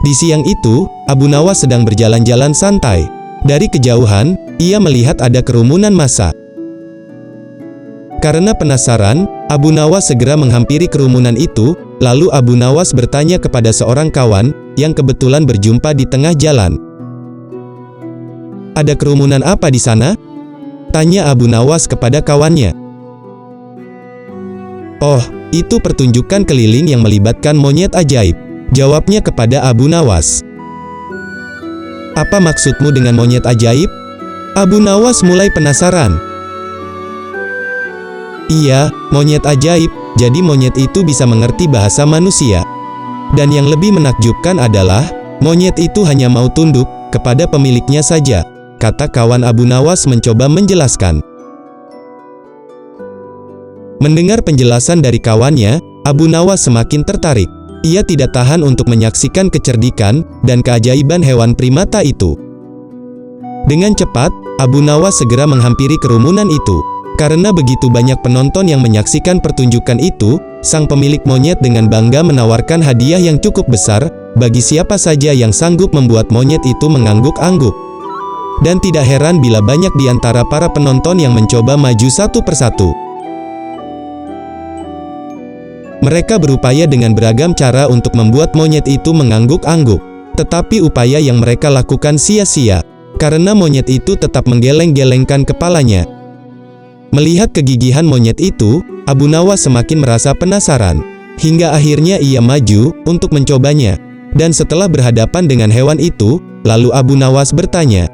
Di siang itu, Abu Nawas sedang berjalan-jalan santai. Dari kejauhan, ia melihat ada kerumunan massa. Karena penasaran, Abu Nawas segera menghampiri kerumunan itu, lalu Abu Nawas bertanya kepada seorang kawan, yang kebetulan berjumpa di tengah jalan. "Ada kerumunan apa di sana?" tanya Abu Nawas kepada kawannya. "Oh, itu pertunjukan keliling yang melibatkan monyet ajaib," jawabnya kepada Abu Nawas. "Apa maksudmu dengan monyet ajaib?" Abu Nawas mulai penasaran. "Iya, monyet ajaib, jadi monyet itu bisa mengerti bahasa manusia. Dan yang lebih menakjubkan adalah, monyet itu hanya mau tunduk kepada pemiliknya saja," kata kawan Abu Nawas mencoba menjelaskan. Mendengar penjelasan dari kawannya, Abu Nawas semakin tertarik. Ia tidak tahan untuk menyaksikan kecerdikan dan keajaiban hewan primata itu. Dengan cepat, Abu Nawas segera menghampiri kerumunan itu. Karena begitu banyak penonton yang menyaksikan pertunjukan itu, sang pemilik monyet dengan bangga menawarkan hadiah yang cukup besar bagi siapa saja yang sanggup membuat monyet itu mengangguk-angguk. Dan tidak heran bila banyak di antara para penonton yang mencoba maju satu persatu. Mereka berupaya dengan beragam cara untuk membuat monyet itu mengangguk-angguk. Tetapi upaya yang mereka lakukan sia-sia, karena monyet itu tetap menggeleng-gelengkan kepalanya. Melihat kegigihan monyet itu, Abu Nawas semakin merasa penasaran. Hingga akhirnya ia maju untuk mencobanya. Dan setelah berhadapan dengan hewan itu, lalu Abu Nawas bertanya,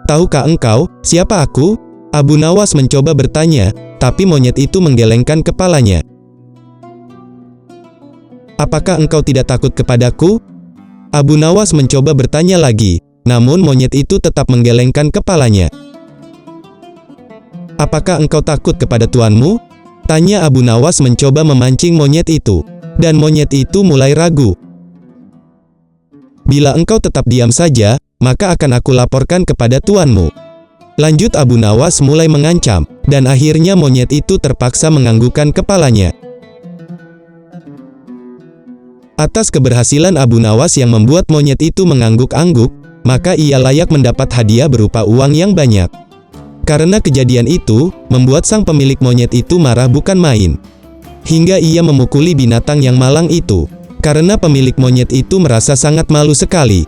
"Tahukah engkau, siapa aku?" Abu Nawas mencoba bertanya, tapi monyet itu menggelengkan kepalanya. "Apakah engkau tidak takut kepadaku?" Abu Nawas mencoba bertanya lagi, namun monyet itu tetap menggelengkan kepalanya. "Apakah engkau takut kepada tuanmu?" tanya Abu Nawas mencoba memancing monyet itu. Dan monyet itu mulai ragu. "Bila engkau tetap diam saja, maka akan aku laporkan kepada tuanmu," lanjut Abu Nawas mulai mengancam, dan akhirnya monyet itu terpaksa menganggukkan kepalanya. Atas keberhasilan Abu Nawas yang membuat monyet itu mengangguk-angguk, maka ia layak mendapat hadiah berupa uang yang banyak. Karena kejadian itu, membuat sang pemilik monyet itu marah bukan main. Hingga ia memukuli binatang yang malang itu. Karena pemilik monyet itu merasa sangat malu sekali.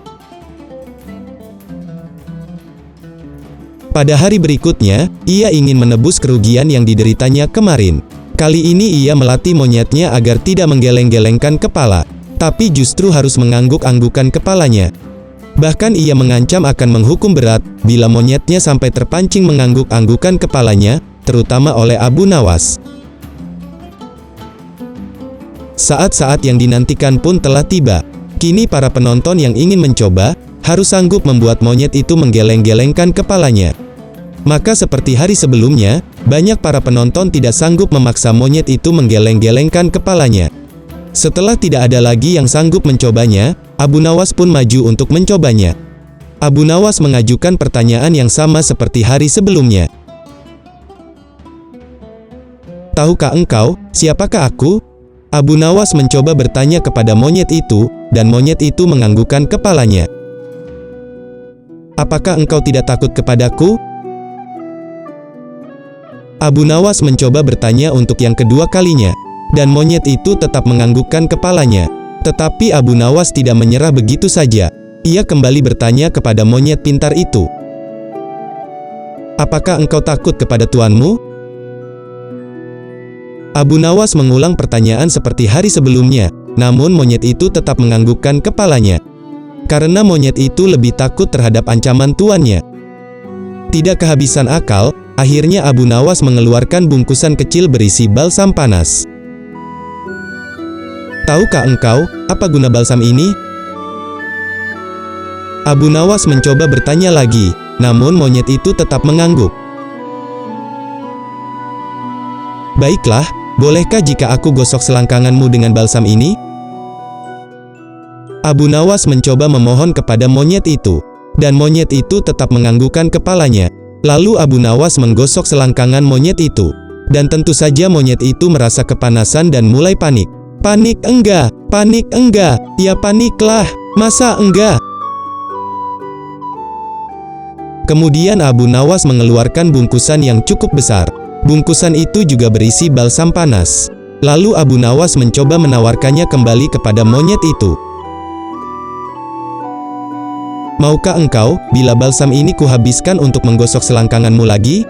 Pada hari berikutnya, ia ingin menebus kerugian yang dideritanya kemarin. Kali ini ia melatih monyetnya agar tidak menggeleng-gelengkan kepala, tapi justru harus mengangguk-anggukan kepalanya. Bahkan ia mengancam akan menghukum berat bila monyetnya sampai terpancing mengangguk-anggukan kepalanya, terutama oleh Abu Nawas. Saat-saat yang dinantikan pun telah tiba. Kini para penonton yang ingin mencoba, harus sanggup membuat monyet itu menggeleng-gelengkan kepalanya. Maka seperti hari sebelumnya, banyak para penonton tidak sanggup memaksa monyet itu menggeleng-gelengkan kepalanya. Setelah tidak ada lagi yang sanggup mencobanya, Abu Nawas pun maju untuk mencobanya. Abu Nawas mengajukan pertanyaan yang sama seperti hari sebelumnya. "Tahukah engkau, siapakah aku?" Abu Nawas mencoba bertanya kepada monyet itu, dan monyet itu menganggukkan kepalanya. "Apakah engkau tidak takut kepadaku?" Abu Nawas mencoba bertanya untuk yang kedua kalinya, dan monyet itu tetap menganggukkan kepalanya. Tetapi Abu Nawas tidak menyerah begitu saja. Ia kembali bertanya kepada monyet pintar itu, "Apakah engkau takut kepada tuanmu?" Abu Nawas mengulang pertanyaan seperti hari sebelumnya, namun monyet itu tetap menganggukkan kepalanya. Karena monyet itu lebih takut terhadap ancaman tuannya. Tidak kehabisan akal, akhirnya Abu Nawas mengeluarkan bungkusan kecil berisi balsam panas. "Tahukah engkau, apa guna balsam ini?" Abu Nawas mencoba bertanya lagi, namun monyet itu tetap mengangguk. "Baiklah, bolehkah jika aku gosok selangkanganmu dengan balsam ini?" Abu Nawas mencoba memohon kepada monyet itu, dan monyet itu tetap menganggukkan kepalanya. Lalu Abu Nawas menggosok selangkangan monyet itu, dan tentu saja monyet itu merasa kepanasan dan mulai panik. Panik enggak, ya paniklah, masa enggak? Kemudian Abu Nawas mengeluarkan bungkusan yang cukup besar. Bungkusan itu juga berisi balsam panas. Lalu Abu Nawas mencoba menawarkannya kembali kepada monyet itu. Maukah engkau, bila balsam ini kuhabiskan untuk menggosok selangkanganmu lagi?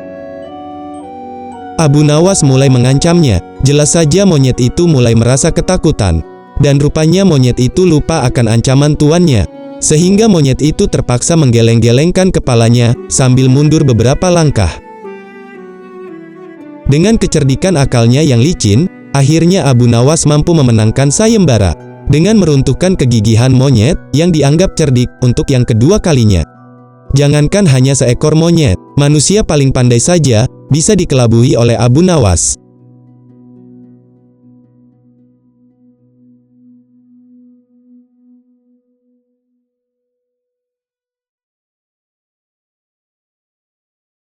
Abu Nawas mulai mengancamnya. Jelas saja monyet itu mulai merasa ketakutan. Dan rupanya monyet itu lupa akan ancaman tuannya. Sehingga monyet itu terpaksa menggeleng-gelengkan kepalanya, sambil mundur beberapa langkah. Dengan kecerdikan akalnya yang licin, akhirnya Abu Nawas mampu memenangkan sayembara. Dengan meruntuhkan kegigihan monyet, yang dianggap cerdik, untuk yang kedua kalinya. Jangankan hanya seekor monyet, manusia paling pandai saja, bisa dikelabui oleh Abu Nawas.